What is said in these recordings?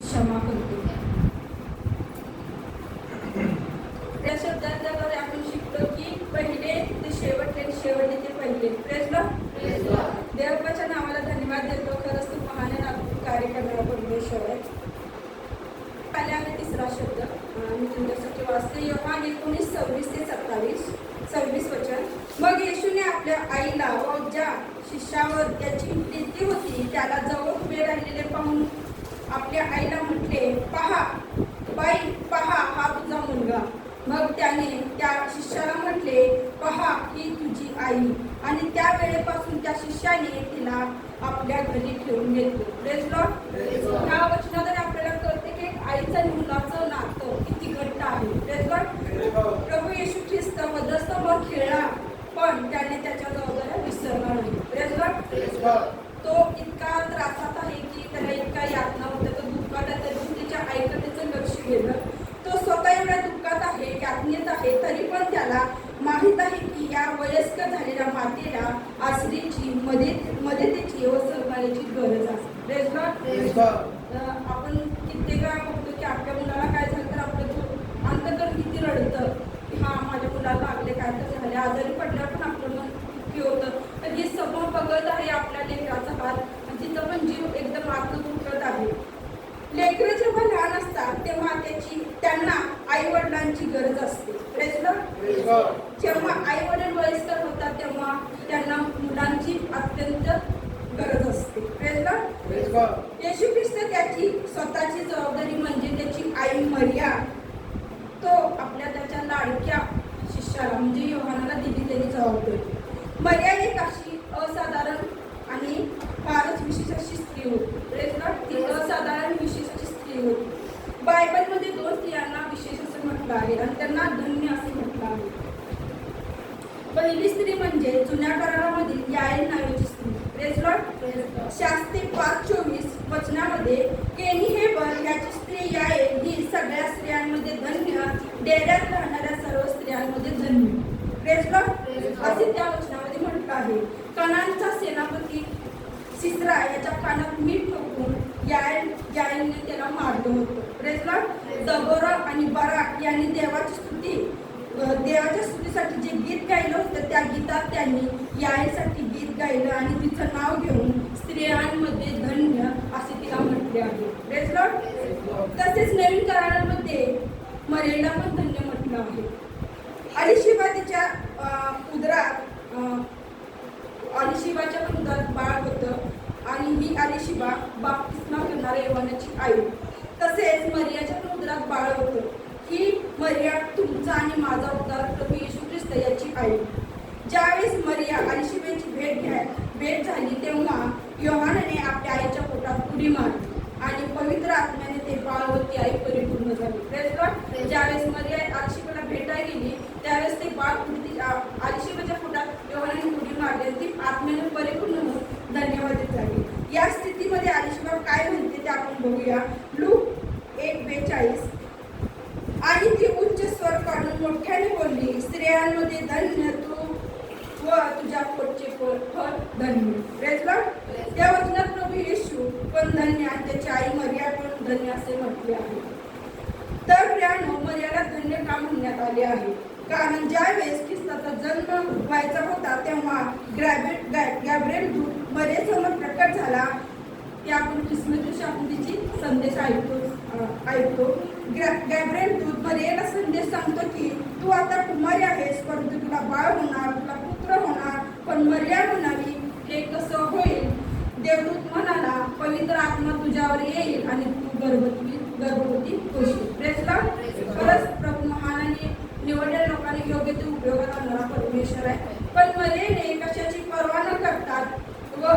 क्षमा करतो. त्या शब्दांद्वारे आपण शिकतो की पहिले ते शेवटले, शेवटले ते पहिले. Praise Lord. देवाच्या नावाला धन्यवाद देतो. खरंच तू महान कार्य करणारा परमेश्वर आहे. आले तिसरा शब्द मी तुमच्यासाठी वाचते. योहान 19:26-27 26 वचन. मग येशूने आपल्या आईला व ज्या शिष्यावर त्याची प्रीती होती त्याला जवळ उभे राहिलेले पाहून आपल्या आईला म्हटले, पहा बाई, पहा हा तुझा मुलगा. मग त्याने त्या शिष्याला म्हटले, पहा ही तुझी आई. आणि त्या वेळेपासून त्या शिष्याने तिला आपल्या घरी ठेवून घेतले. Praise Lord. ह्या वचनाद्वारे आपल्याला कळते की आईचं आणि मुलाचं नातं किती घट्ट आहे. Praise Lord. प्रभू येशू ख्रिस्त वधस्तंभावर खेळला पण त्याने त्याच्या जबाबदाऱ्या विसरला नाही. Praise Lord. तो इतका त्रासात आहे की त्याला इतका यातना होत्या, तो दुःखात आहे, तरी त्याच्या आईकडे त्याचं लक्ष गेलं. तो स्वतः एवढ्या दुःखात आहे, यातनेत आहे, तरी पण त्याला माहीत आहे की या वयस्कर झालेल्या मातेला आश्रयाची, मदतीची व सहकार्याची गरज असते. Praise Lord. आपण कित्येक वेळा बघतो की आपल्या मुलाला काय झालं तर आपलं अंतकरण किती रडतं की हा माझ्या मुलाला लागले, काय तर झाले. आजारी पडल्यावर पण आपलं मन दुःखी होतं. तर ही समोर बघत आहे आपल्या लेकराचा हात आणि तिचा पण जीव एकदम आतून दुखत आहे. लेकरं जेव्हा लहान असतात तेव्हा त्यांना आई वडिलांची गरज असते. Praise Lord. जेव्हा आई वडील वयस्कर होतात तेव्हा त्यांना मुलांची अत्यंत गरज असते. Praise Lord. येशू ख्रिस्त त्याची स्वतःची जबाबदारी म्हणजे त्याची आई मरिया तो त्याच्या लाडक्या शिष्याला म्हणजे योहानाला दिली त्याची जबाबदारी. मरिया एक अशी असाधारण आणि फारच विशेष अशी स्त्री होती. Praise Lord. ती असाधारण विशेष अशी स्त्री होती. बायबलमध्ये 2 स्त्रियांना विशेष असं म्हटलं आहे आणि त्यांना धन्य असे म्हटलं आहे. पहिली स्त्री म्हणजे जुन्या करारामधील याएल नावाची स्त्री. Praise Lord. शास्त्री 5:24 वचनामध्ये केनी हेबर याची स्त्री याएल ही सगळ्या स्त्रियांमध्ये धन्य, डेऱ्यात राहणाऱ्या सर्व स्त्रियांमध्ये धन्य. प्रेज लॉर्ड असे त्या वचनामध्ये म्हटलं आहे. कनानचा सेनापती सिसरा याच्या कानात मीठ ठोकून याएलने त्याला मारलं होतं. Praise Lord. दबोरा आणि बराक यांनी देवाच्या स्तुतीसाठी जे गीत गायलं होतं त्या गीतात त्यांनी याएलसाठी गीत गायलं आणि तिचं नाव घेऊन स्त्रियांमध्ये धन्य असे तिला म्हटले आहे. Praise Lord. तसेच नवीन करारामध्ये मरियेला पण धन्य म्हटलं आहे. अलिशिबा तिच्या अलिशिबाच्या पण उदरात बाळ होतं आणि ही अलिशिबा बाप्तिस्मा करणाऱ्या योहानाची आई. तसेच मरियाच्या पण उदरात बाळ होतं. ही मरिया तुमचा आणि माझा उद्धार प्रभू येशू ख्रिस्त याची आई. ज्यावेळेस मरिया अलिशिबेची भेट झाली तेव्हा योहानाने आपल्या आईच्या पोटात उडी मारली आणि पवित्र आत्म्याने ते बाळ व ती आई परिपूर्ण झाली. Praise Lord. ज्यावेळेस मरिया अलिशिबाला भेटायला गेली त्यावेळेस ते बाळ अलिशिबाच्या पोटात योहानाने उडी मारली आणि ती आत्म्याने परिपूर्ण होऊन धन्यवादित झाली. या स्थितीमध्ये अलिशिबा काय म्हणते ते आपण बघूया. लूक 1:42. आणि ती उच्च स्वर काढून मोठ्याने बोलली, स्त्रियांमध्ये धन्य तू व तुझ्या पोटचे फळ धन्य. Praise Lord. त्या वचनात प्रभू येशू पण धन्य आणि त्याची आई मरिया पण धन्य असे म्हटले आहे. तर प्रियानो, मरियाला धन्य का म्हणण्यात आले आहे कारण ज्या वेळेस ख्रिस्ताचा जन्म व्हायचा होता तेव्हा गॅब्रिएल दूत मरियेसमोर प्रकट झाला. ते आपण ख्रिसमस दिवशी आपण तिची संदेश ऐकतो. गॅब्रिएल दूत मरियेला संदेश सांगतो की तू आता कुमारी आहेस परंतु तुला बाळ होणार, तुला पुत्र होणार. पण मरिया म्हणाली, हे कसं होईल? देवदूत म्हणाला, पवित्र आत्मा तुझ्यावर येईल आणि तू गर्भवती होशील. Praise Lord. खरंच प्रभू महान आणि निवडलेल्या लोकांनी योग्य ते उपयोगात आणणारा परमेश्वर आहे. पण मरियेने कशाची पर्वा न करतात व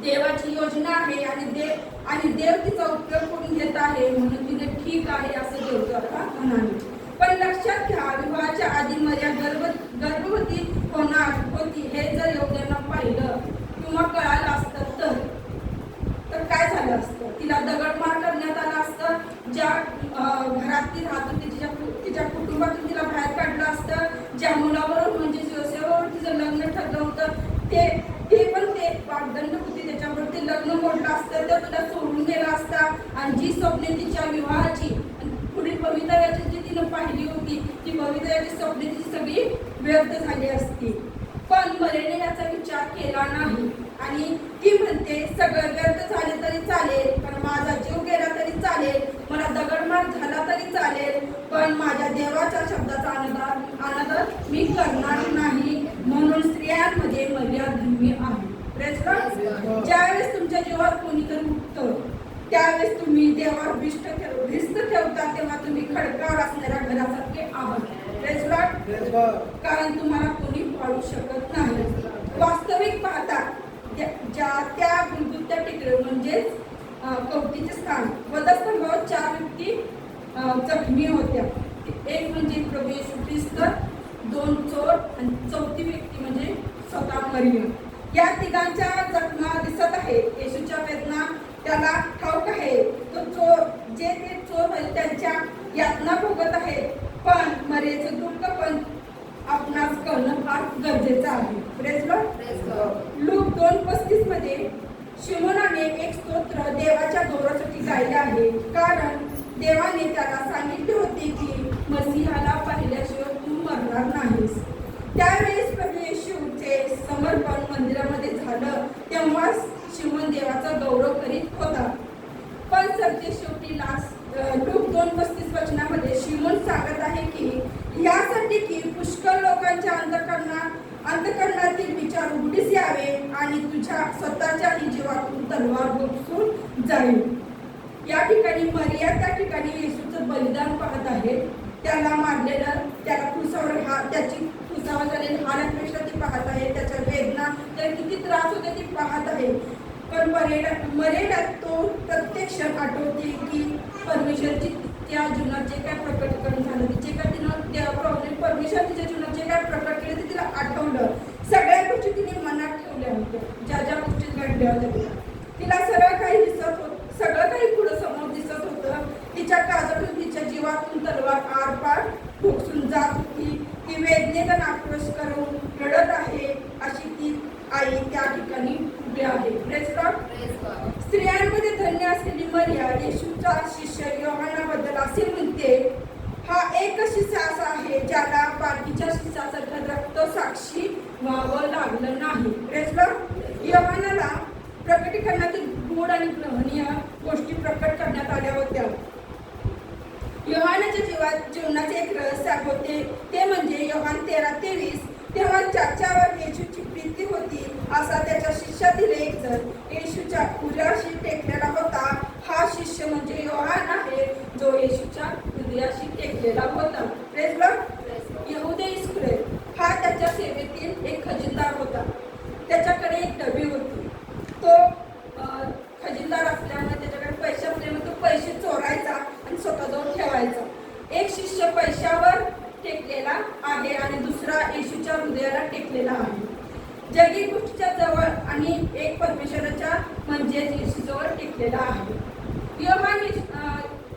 देवाची योजना आहे आणि देव तिचा उपयोग करून घेत आहे म्हणून तिने ठीक आहे असं देवदूताला म्हणाले. पण लक्षात घ्या, विवाहाच्या आधी मरिया गर्भवती होणार होती हे जर योग्यानं पाहिलं किंवा कळालं असतं तर काय झालं असतं? तिला दगडमार करण्यात आलं असतं. ज्या घरात ती राहत होती तिच्या कुटुंबातून तिला बाहेर काढलं असतं. ज्या मुलाबरोबर म्हणजे योसेफाबरोबर तिचं लग्न ठरलं होतं ते पण ते वागदंड होती त्याच्याबरोबर ते लग्न मोडलं असतं तर तुला सोडून गेला असता आणि जी स्वप्ने तिच्या विवाहाची पुढील भवितव्याची जी तिनं पाहिली होती ती भवितव्याची स्वप्ने तिची सगळी व्यर्थ झाली असती. पण मरेने याचा विचार केला नाही आणि ती म्हणते सगळं व्यर्थ झाले तरी चालेल, पण माझा जीव गेला तरी चालेल, मला दगडमार झाला तरी चालेल, पण माझ्या देवाच्या शब्दाचा अनादर मी करणार नाही. म्हणून स्त्रियांमध्ये मर्यादा धर्मी आहे. ज्यावेळेस तुमच्या जीवात कोणीतरी उठतं त्यावेळेस तुम्ही देवावर भिस्त ठेवता, तेव्हा तुम्ही खडकावर असणाऱ्या घरासारखे आहात. कारण तुम्हाला कोणी पाळू शकत नाही. वास्तविक पाहता त्या गुलगुत्या टेकडीवर म्हणजेच कवटीचे स्थान वधस्तंभावर 4 व्यक्ती जखमी होत्या. एक म्हणजे प्रभू येशू ख्रिस्त, 2 चोर आणि 4थी व्यक्ती म्हणजे स्वतः मरियम. या तिघांच्या जखमा दिसत आहेत. येशूच्या वेदना त्याला ठाऊक आहे. तो चोर जे ते चोर त्यांच्या यातना भोगत आहेत, पण मरेचं दुःख पण आपणास कळणं फार गरजेचं आहे. लूक 2:35 मध्ये शिमोनाने एक स्तोत्र देवाच्या गौरवासाठी गायले आहे, कारण देवाने त्याला सांगितले होते की मसीहाला पाहिल्याशिवाय तू मरणार नाहीस. त्यावेळेस प्रभू येशूचे समर्पण मंदिरामध्ये झालं तेव्हा शिमोन देवाचा गौरव करीत होता. पण सत्य शेवटी लूक 2:35 वचनामध्ये शिमोन सांगत आहे की यासाठी की पुष्कळ लोकांच्या अंतःकरणातील विचार उघडीस यावे आणि तुझ्या स्वतःच्याही जीवातून तलवार बसून जाईल. या ठिकाणी मरिया त्या ठिकाणी येशूचं बलिदान पाहत आहे. त्याला मारलेलं, त्याला त्याची क्रूसावर झालेली हालतपेक्षा ती पाहत आहे. त्याच्या वेदना, त्याला किती त्रास होते ती पाहत आहे. पण मरेला तो प्रत्यक्ष आठवते की परमेश्वरची त्या जीवनात जे काय प्रकटीकरण झालं, जे काय तिनं परमेश्वर तिच्या जीवनात जे काय प्रकट केलं ते तिला आठवलं. सगळ्या गोष्टी तिने मनात ठेवल्या होत्या, ज्या गोष्टी घडल्या होत्या तिला सगळं काही सगळं काही पुढं समोर दिसत होतं. तिच्या काळजातून तिच्या जीवातून तलवार आरपार ठोकसून जात होती. ती वेदनेचा आक्रोश करून रडत आहे अशी ती आई त्या ठिकाणी उभी आहे. स्त्रियांमध्ये धन्य असलेली मरिया येशूचा शिष्य योहानाबद्दल असे म्हणते, हा एक शिष्य असा आहे ज्याला बाकीच्या शिष्यासारखं रक्त साक्षी व्हावं लागलं नाही. योहानाला प्रकटीकरणातील गूढ आणि ग्रहणीय गोष्टी प्रकट करण्यात आल्या होत्या. योहानाच्या जीवनाचे एक रहस्य होते, ते म्हणजे योहान 13:23. तेव्हा ज्याच्यावर येशूची प्रीती होती असा त्याच्या शिष्यातील एक जण येशूच्या उराशी टेकलेला होता. हा शिष्य म्हणजे योहान आहे जो येशूच्या हृदयाशी टेकलेला होता. यहूदा इस्करियोत हा त्याच्या सेवेतील एक खजिनदार होता. त्याच्याकडे एक डबी होती. तो खजिनदार असल्यामुळे त्याच्याकडे पैसे असल्यामुळे तो पैसे चोरायचा आणि स्वतःजवळ ठेवायचा. एक शिष्य पैशावर टेकलेला आहे आणि दुसरा येशूच्या हृदयाला टेकलेला आहे. जगी गोष्टीच्या जवळ आणि एक परमेश्वराच्या म्हणजे येशूजवळ टेकलेला आहे. योहान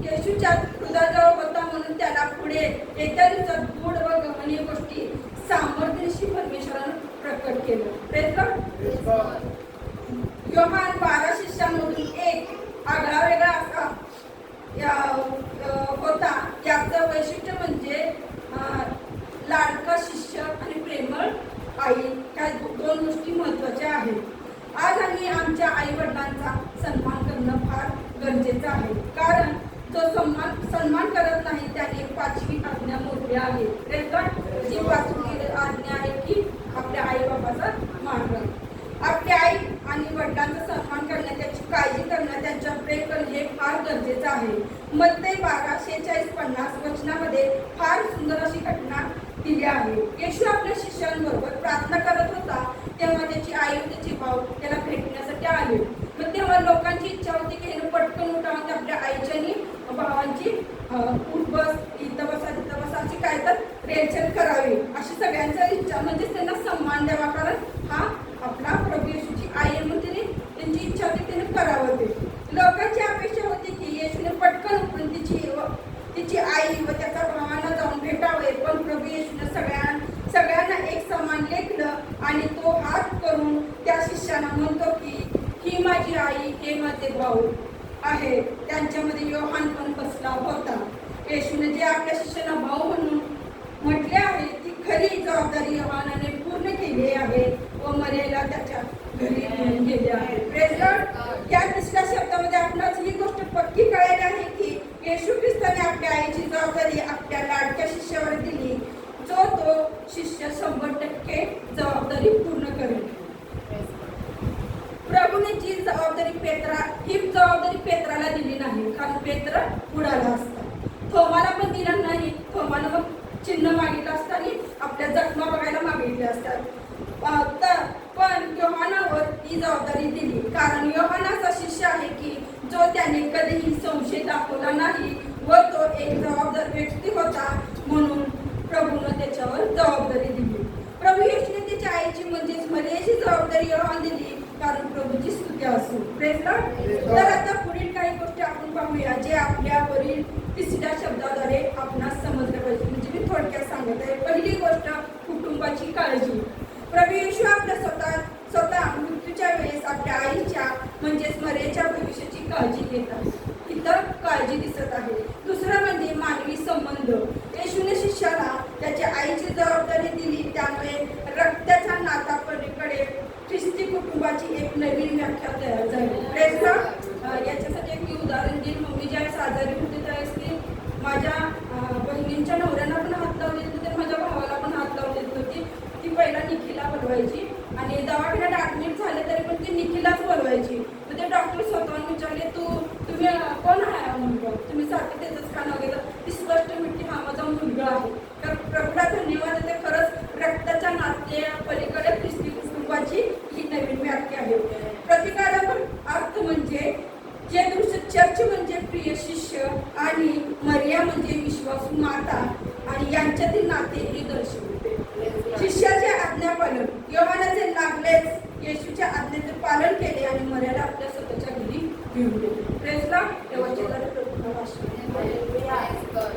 येशूच्या हृदयाजवळ होता म्हणून त्याला पुढे एका दिवसात गूढ व गहनीय गोष्टी सामर्थ्यशी परमेश्वरानं प्रकट केलं. योहान 12 शिष्यांमधून एक आगळा वेगळा असा होता. याचं वैशिष्ट्य म्हणजे लाडका शिष्य आणि प्रेमळ आई. ह्या 2 गोष्टी महत्त्वाच्या आहेत. आज आम्ही आमच्या आई वडिलांचा सन्मान करणं फार गरजेचं आहे, कारण जो सन्मान करत नाही त्याने 5वी आज्ञा मोडली आहे. जी 5वी आज्ञा आहे की आपल्या आई बाबाचा मान करणं. आपल्या आई आणि वडिलांचा सन्मान करणं, त्याची काळजी करणं, त्यांच्यावर प्रेम करणं हे फार गरजेचं आहे. मत्ते 12:46-50 वचनामध्ये फार सुंदर अशी घटना दिली आहे. येशू आपल्या शिष्यांबरोबर प्रार्थना करत होता तेव्हा त्याची आई व त्याचे भाऊ त्याला भेटण्यासाठी आले. मग तेव्हा लोकांची इच्छा होती की हे पटकन उठावून आपल्या आईच्या आणि भावांची उठ बस, इथं बसा अशी काय तर रेलचेल करावी अशी सगळ्यांची इच्छा, म्हणजे त्यांना सन्मान द्यावा, कारण हा आपला प्रभू येशूची आई आहे म्हणून त्यांची इच्छा होती त्याने करावं. ते लोकांची अपेक्षा होती की येशूने पटकन उठून तिची आई व त्याच्या भावांना जाऊन भेटावे, पण प्रभू येशूने सगळ्यांना एक समान लेखलं आणि तो हात करून त्या शिष्याला म्हणतो की ही माझी आई, हे माझे भाऊ आहे. त्या त्यांच्यामध्ये योहान पण बसला होता. येशूने जे आपल्या शिष्याला भाऊ म्हणून म्हटले आहे ती खरी जबाबदारी योहानाने पूर्ण केली आहे व मरियेला त्याच्या घरी घेऊन गेले आहे. Praise Lord. या तिसऱ्या शब्दामध्ये आपणास ही गोष्ट पक्की कळायला आहे की येशू ख्रिस्ताने आपल्या आईची जबाबदारी आपल्या लाडक्या शिष्यावर दिली, जो तो शिष्य 100% जबाबदारी पूर्ण करेल. प्रभूने जी जबाबदारी ही जबाबदारी पेत्राला दिली नाही, कारण पेत्र बुडाला असता. थोमाला पण दिला नाही. थोमाला मग चिन्ह मागितलं असतं आणि आपल्या जखमा बघायला मागितल्या असतात. पण योहानावर ही जबाबदारी दिली, कारण योहानाचा शिष्य आहे की जो त्याने कधीही संशय दाखवला नाही व तो एक जबाबदार व्यक्ती होता, म्हणून प्रभूने त्याच्यावर जबाबदारी दिली. प्रभू येशूने त्याच्या आईची म्हणजेच मरियेची जबाबदारी योहान दिली, कारण प्रभूची स्तुती असो. Praise Lord. तर आता पुढील काही गोष्टी आपण पाहूया जे आपल्यावरील तिसऱ्या शब्दाद्वारे आपणास समजलं पाहिजे. म्हणजे मी थोडक्यात सांगत आहे. पहिली गोष्ट कुटुंबाची काळजी. प्रभू येशू आपल्या स्वतः मृत्यूच्या वेळेस आपल्या आईच्या म्हणजेच मरियेच्या भविष्याची काळजी घेतात. इथं काळजी दिसत आहे. दुसरं म्हणजे मानवी संबंध. येशूने शिष्याला त्याच्या आईची जबाबदारी दिली, त्यामुळे रक्ताच्या नाता पलीकडे ख्रिस्ती कुटुंबाची एक नवीन व्याख्या तयार झाली. Praise Lord. याच्यासाठी एक मी उदाहरण देईन. मम्मी ज्यावेळेस आजारी होते त्यावेळेस मी माझ्या बहिणींच्या नवऱ्यांना पण हात लावले होते, माझ्या भावाला पण हात लावले होते. ती पहिला निखिला बोलवायची आणि दवाखान्यात ऍडमिट झाले तरी पण ती निखिलाच बोलवायची. मग ते डॉक्टर स्वतःहून विचारले तुम्ही कोण आहे मुलगा, तुम्ही सारखं त्याचंच खाणं वगैरे. ती स्पष्ट म्हणते हा माझा मुलगा आहे. तर प्रभूला धन्यवाद. ते खरंच रक्ताच्या नाते पलीकडे ख्रिस्ती कुटुंबाची ही नवीन व्याख्या आहे. प्रतिकारात्मक अर्थ म्हणजे जे दृश्य चर्च म्हणजे प्रिय शिष्य आणि मरिया म्हणजे विश्वासू माता आणि यांच्यातील नाते हे दर्शवते. शिष्याचे आज्ञापालन. योहानाचे लागलेच येशूच्या आज्ञेचे पालन केले आणि मरियाला आपल्या स्वतःच्या घरी घेऊन गेले.